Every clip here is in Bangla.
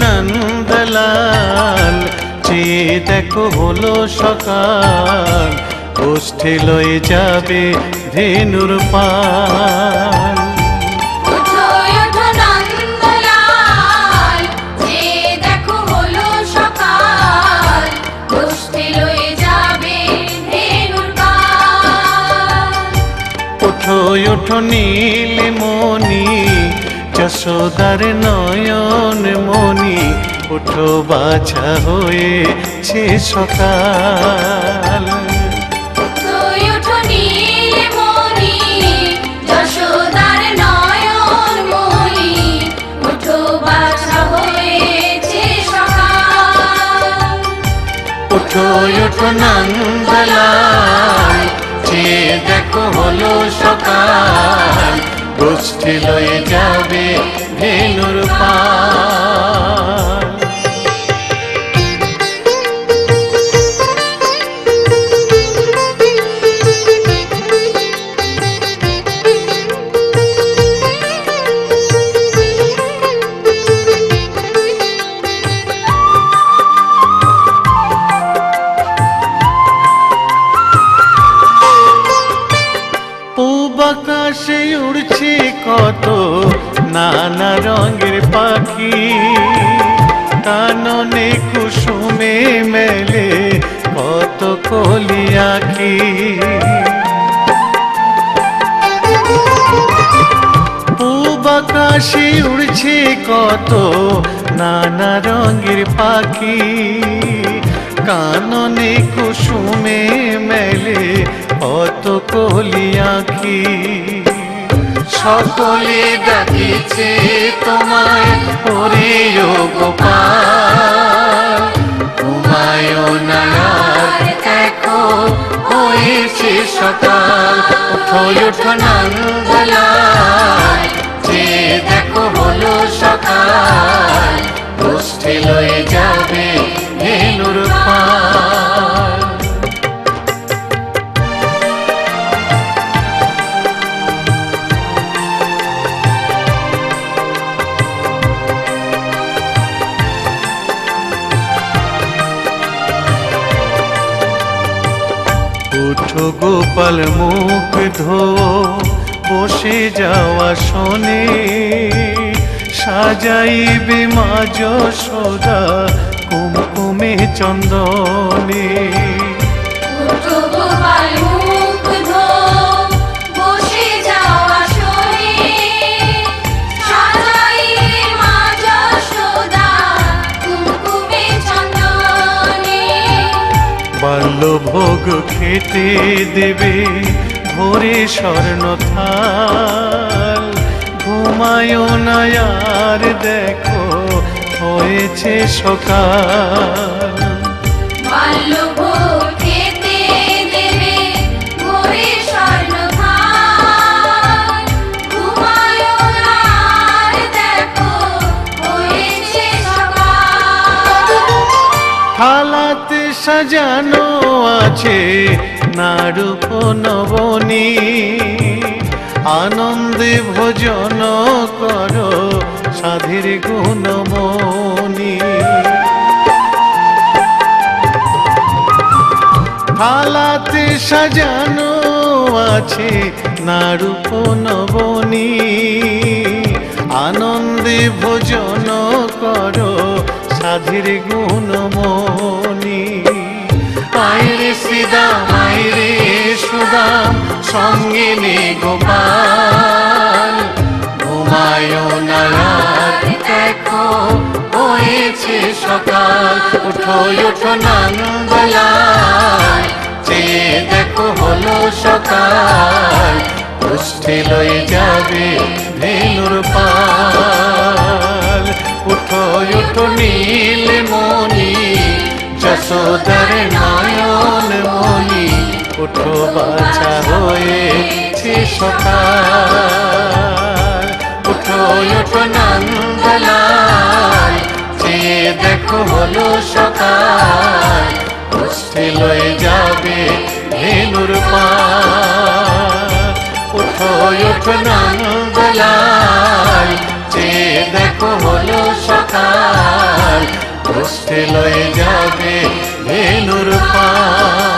নন্দলাল, চেয়ে দেখো হলো সকাল, গোষ্ঠী লয়ে যাবে ধেনুর পাল। ওঠো নীলমণি, যশোদার নয়ন মণি, ওঠো বাছা হয়েছে সকাল। ওঠো নীলমণি, যশোদার নয়ন মণি, ওঠো বাছা হয়েছে সকাল। ওঠো নন্দলাল, চেয়ে দেখো হলো সকাল, গোষ্ঠী লয়ে যাবে ধেনুর পাল। আকাশে উড়ছে কত নানা রঙের পাখি, কাননে কুসুমে মেলে কত কলি আঁখি। পূব আকাশে উড়ছে কত নানা রঙের পাখি, কাননে কুসুমে মেলে কত কলি আঁখি। সকলে ডাকিছে তোমায় ওরে ও গোপাল, ঘুমায় না আর দেখো হয়েছে সকাল। ওঠো নন্দলাল, যে দেখো হলো সকাল, গোষ্ঠী লয়ে যাবে ধেনুর পাল। ওঠো গোপাল মুখ ধো, বসে যাওয়া শোনে, সাজাইবে মা যশোদা কুমকুমে চন্দনে। বাল্যভোগ খেতে দেবে ভোরে স্বর্ণ থাল, ঘুমায় না আর দেখো হয়েছে সকাল। বাল্যভোগ খেতে দেবে ভোরে স্বর্ণ থাল, ঘুমায় না আর দেখো হয়েছে সকাল। থালাতে সাজানো আছে নারূপ নবনী, আনন্দে ভোজন করো সাধীর গুণমণি। থালাতে সাজানো আছে নারূপ নবনী, আনন্দে ভোজন করো সাধীর গুণমণি। আইরে শ্রীদাম আইরে সুদাম, সঙ্গে নে গোপাল, ঘুমায় না আর দেখো হয়েছে সকাল। ওঠো নন্দলাল, চেয়ে দেখো হলো সকাল, গোষ্ঠী লয়ে যাবে ধেনুর পাল। ওঠো নীলমণি, যশোদার নয়ন মণি, ওঠো বাছা হয়েছে সকাল। ওঠো নন্দলাল, চেয়ে দেখো হলো সকাল, গোষ্ঠী লয়ে যাবে ধেনুর পাল। ওঠো নন্দলাল, চেয়ে দেখো হলো সকাল, কষ্টে লয়ে যাবে ধেনুর পার।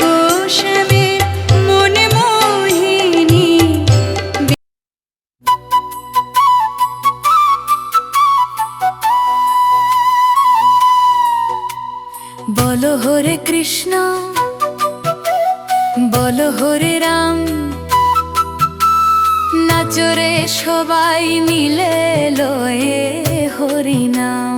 গো শ্যামের মনে মোহিনী। বলো হরে কৃষ্ণ বলো হরে রাম, নাচরে সবাই মিলে লয়ে হরি নাম।